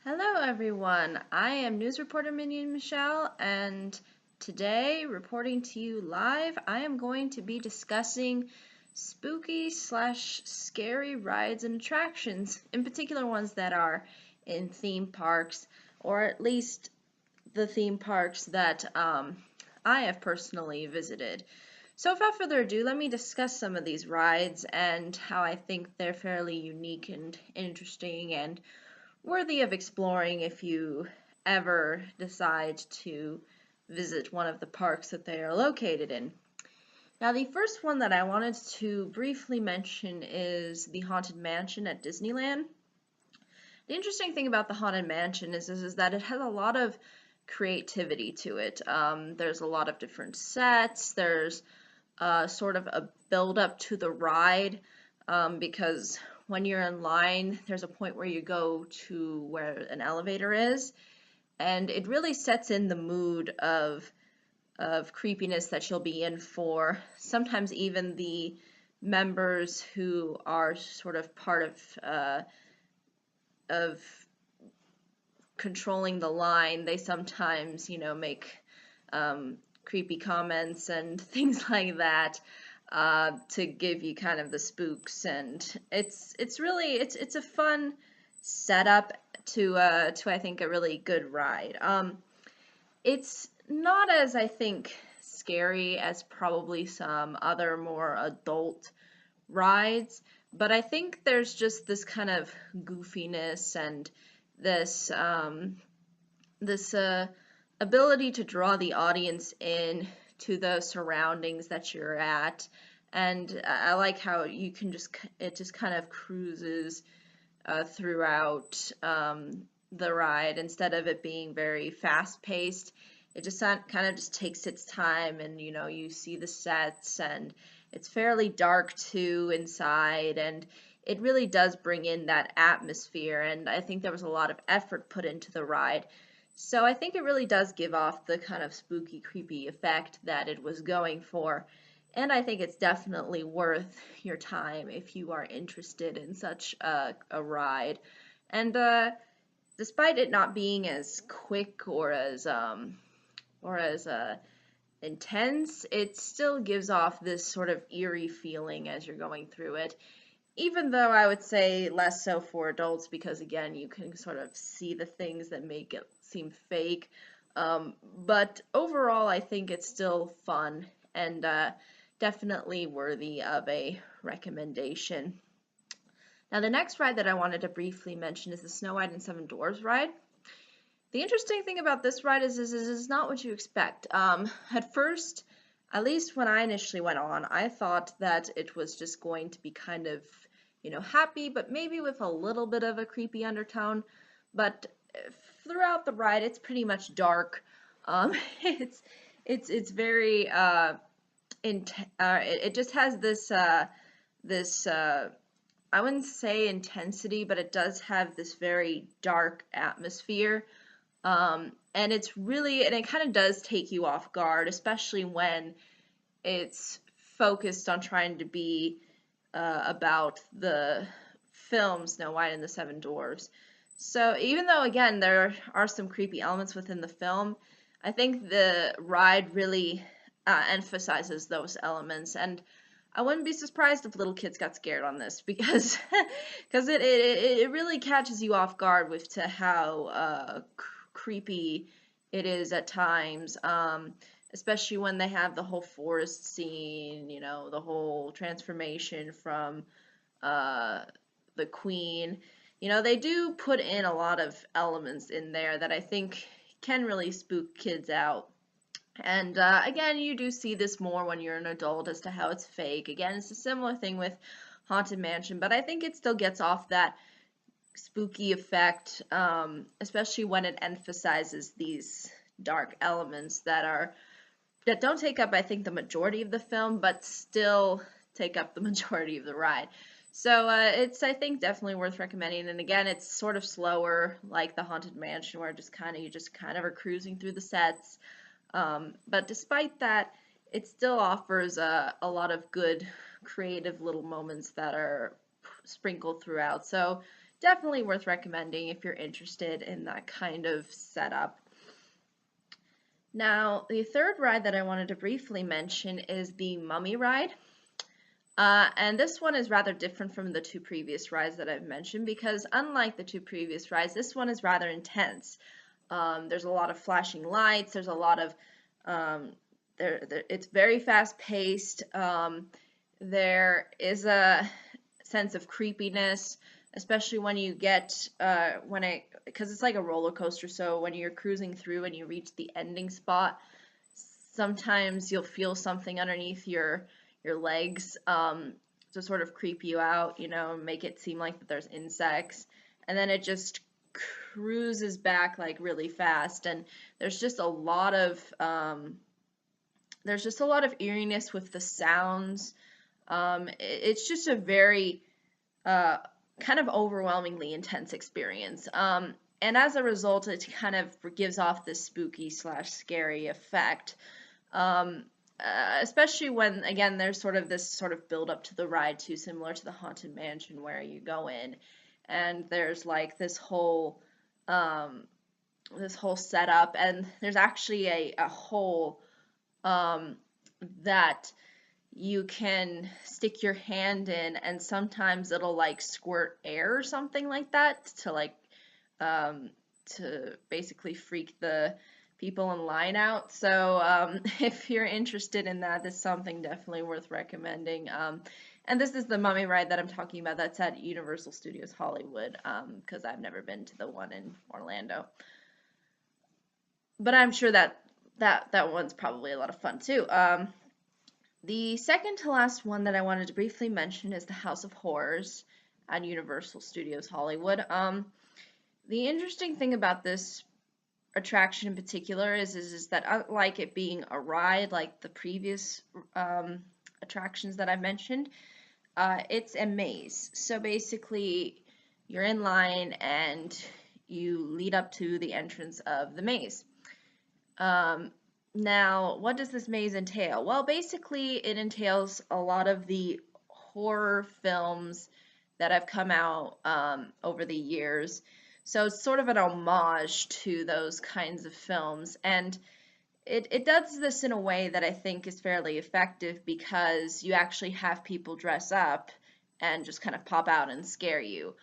Hello, everyone. I am news reporter Minion Michelle, and today, reporting to you live, I am going to be discussing spooky/scary rides and attractions, in particular ones that are in theme parks, or at least the theme parks that I have personally visited. So without further ado, let me discuss some of these rides and how I think they're fairly unique and interesting and worthy of exploring if you ever decide to visit one of the parks that they are located in. Now, the first one that I wanted to briefly mention is the Haunted Mansion at Disneyland. The interesting thing about the Haunted Mansion is that it has a lot of creativity to it. There's a lot of different sets. There's sort of a build up to the ride because when you're in line, there's a point where you go to where an elevator is, and it really sets in the mood of creepiness that you'll be in for. Sometimes even the members who are sort of part of controlling the line, they sometimes, make creepy comments and things like that to give you kind of the spooks, and it's really it's a fun setup to I think a really good ride. It's not as I think scary as probably some other more adult rides, but I think there's just this kind of goofiness and this ability to draw the audience in to the surroundings that you're at, and I like how you can it just kind of cruises throughout the ride instead of it being very fast paced. It just kind of just takes its time, and you see the sets, and it's fairly dark too inside, and it really does bring in that atmosphere, and I think there was a lot of effort put into the ride. So I think it really does give off the kind of spooky, creepy effect that it was going for. And I think it's definitely worth your time if you are interested in such a ride. And despite it not being as quick or as intense, it still gives off this sort of eerie feeling as you're going through it. Even though I would say less so for adults, because again, you can sort of see the things that make it seem fake. But overall, I think it's still fun and definitely worthy of a recommendation. Now, the next ride that I wanted to briefly mention is the Snow White and Seven Dwarfs ride. The interesting thing about this ride is it's not what you expect. At first, at least when I initially went on, I thought that it was just going to be kind of, happy, but maybe with a little bit of a creepy undertone. But throughout the ride, it's pretty much dark. It's very it just has this I wouldn't say intensity, but it does have this very dark atmosphere. And it kind of does take you off guard, especially when it's focused on trying to be about the film Snow White and the Seven Dwarfs. So even though, again, there are some creepy elements within the film, I think the ride really emphasizes those elements, and I wouldn't be surprised if little kids got scared on this because it really catches you off guard with to how creepy it is at times, especially when they have the whole forest scene, the whole transformation from the queen. They do put in a lot of elements in there that I think can really spook kids out. And again, you do see this more when you're an adult as to how it's fake. Again, it's a similar thing with Haunted Mansion, but I think it still gets off that spooky effect, especially when it emphasizes these dark elements that don't take up, I think, the majority of the film, but still take up the majority of the ride. So it's, I think, definitely worth recommending. And again, it's sort of slower, like the Haunted Mansion, where you just kind of are cruising through the sets. But despite that, it still offers a lot of good creative little moments that are sprinkled throughout. So definitely worth recommending if you're interested in that kind of setup. Now, the third ride that I wanted to briefly mention is the Mummy ride. And this one is rather different from the two previous rides that I've mentioned because unlike the two previous rides, this one is rather intense. There's a lot of flashing lights, there's a lot of, it's very fast paced. There is a sense of creepiness, especially when you get, because it's like a roller coaster, so when you're cruising through and you reach the ending spot, sometimes you'll feel something underneath your legs to sort of creep you out, make it seem like that there's insects, and then it just cruises back like really fast, and there's just a lot of eeriness with the sounds. It's just a very kind of overwhelmingly intense experience. And as a result, it kind of gives off this spooky / scary effect. Especially when, again, there's this sort of build up to the ride too, similar to the Haunted Mansion where you go in and there's like this whole setup, and there's actually a hole that you can stick your hand in, and sometimes it'll like squirt air or something like that to basically freak the people in line out. So if you're interested in that, this is something definitely worth recommending. And this is the Mummy ride that I'm talking about. That's at Universal Studios Hollywood, because I've never been to the one in Orlando. But I'm sure that one's probably a lot of fun too. The second to last one that I wanted to briefly mention is the House of Horrors at Universal Studios Hollywood. The interesting thing about this attraction in particular is that unlike it being a ride like the previous attractions that I've mentioned, it's a maze. So basically, you're in line and you lead up to the entrance of the maze. Now, what does this maze entail? Well, basically, it entails a lot of the horror films that have come out over the years. So it's sort of an homage to those kinds of films, and it does this in a way that I think is fairly effective because you actually have people dress up and just kind of pop out and scare you.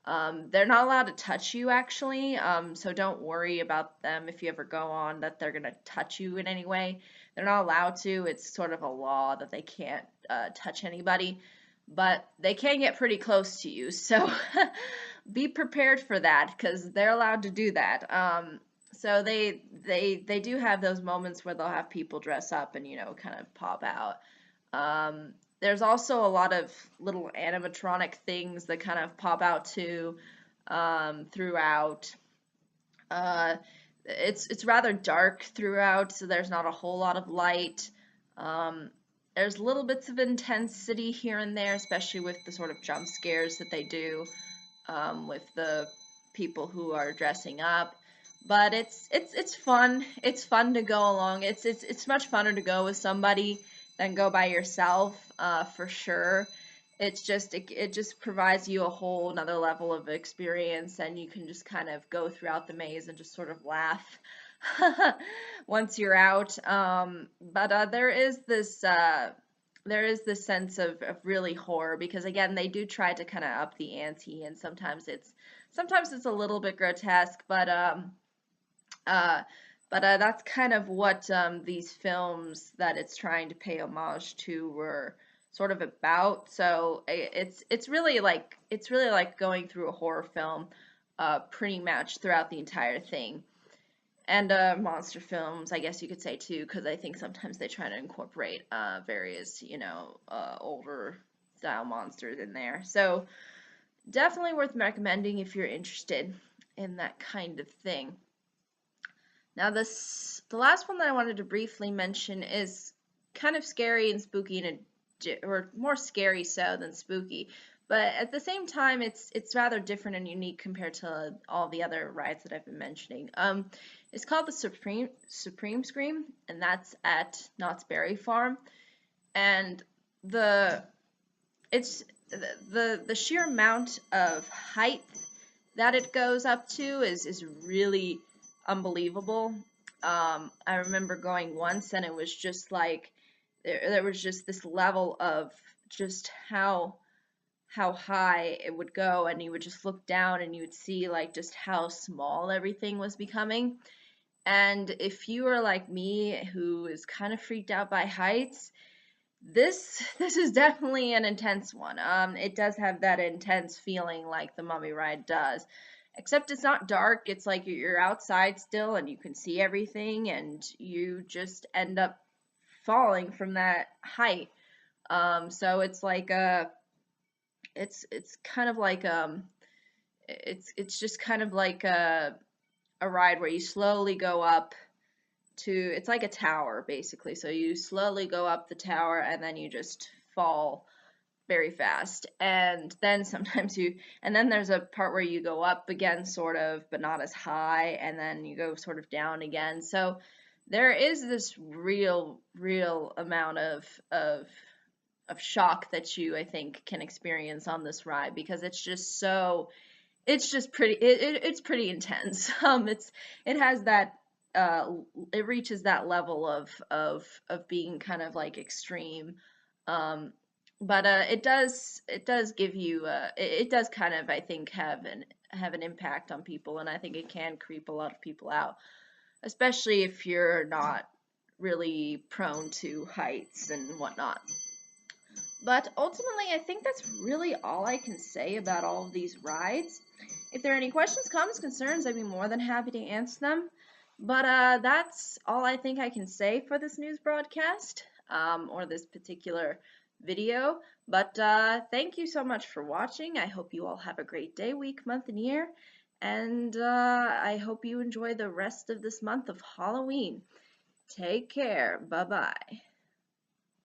They're not allowed to touch you actually, so don't worry about them if you ever go on that they're gonna touch you in any way. They're not allowed to. It's sort of a law that they can't touch anybody, but they can get pretty close to you, so be prepared for that because they're allowed to do that. So they do have those moments where they'll have people dress up and kind of pop out. There's also a lot of little animatronic things that kind of pop out too throughout. It's rather dark throughout, so there's not a whole lot of light. There's little bits of intensity here and there, especially with the sort of jump scares that they do with the people who are dressing up. But it's fun. It's fun to go along. It's much funner to go with somebody than go by yourself, for sure. It's just it just provides you a whole another level of experience, and you can just kind of go throughout the maze and just sort of laugh once you're out. But there is this sense of really horror because again they do try to kind of up the ante, and sometimes it's a little bit grotesque, but that's kind of what these films that it's trying to pay homage to were sort of about. So it's really like going through a horror film, pretty much throughout the entire thing. And monster films, I guess you could say too, because I think sometimes they try to incorporate various, older style monsters in there. So definitely worth recommending if you're interested in that kind of thing. Now the last one that I wanted to briefly mention is kind of scary and spooky, or more scary so than spooky, but at the same time it's rather different and unique compared to all the other rides that I've been mentioning. It's called the Supreme Scream, and that's at Knott's Berry Farm, and the sheer amount of height that it goes up to is really unbelievable. I remember going once and it was just like there was just this level of just how high it would go, and you would just look down and you would see like just how small everything was becoming. And if you are like me, who is kind of freaked out by heights, this is definitely an intense one. It does have that intense feeling like the Mummy ride does, except it's not dark. It's like you're outside still and you can see everything, and you just end up falling from that height. So it's like it's kind of like it's just kind of like a ride where you slowly go up to, it's like a tower basically. So you slowly go up the tower and then you just fall very fast. And then sometimes and then there's a part where you go up again, sort of, but not as high, and then you go sort of down again. So there is this real amount of shock that you, I think, can experience on this ride, because it's just it's just pretty it's pretty intense. It has that it reaches that level of being kind of like extreme. um but it does give you it does kind of, I think, have an impact on people, and I think it can creep a lot of people out, especially if you're not really prone to heights and whatnot. But ultimately, I think that's really all I can say about all of these rides. If there are any questions, comments, concerns, I'd be more than happy to answer them. But that's all I think I can say for this news broadcast, or this particular video. But thank you so much for watching. I hope you all have a great day, week, month, and year. And I hope you enjoy the rest of this month of Halloween. Take care. Bye-bye.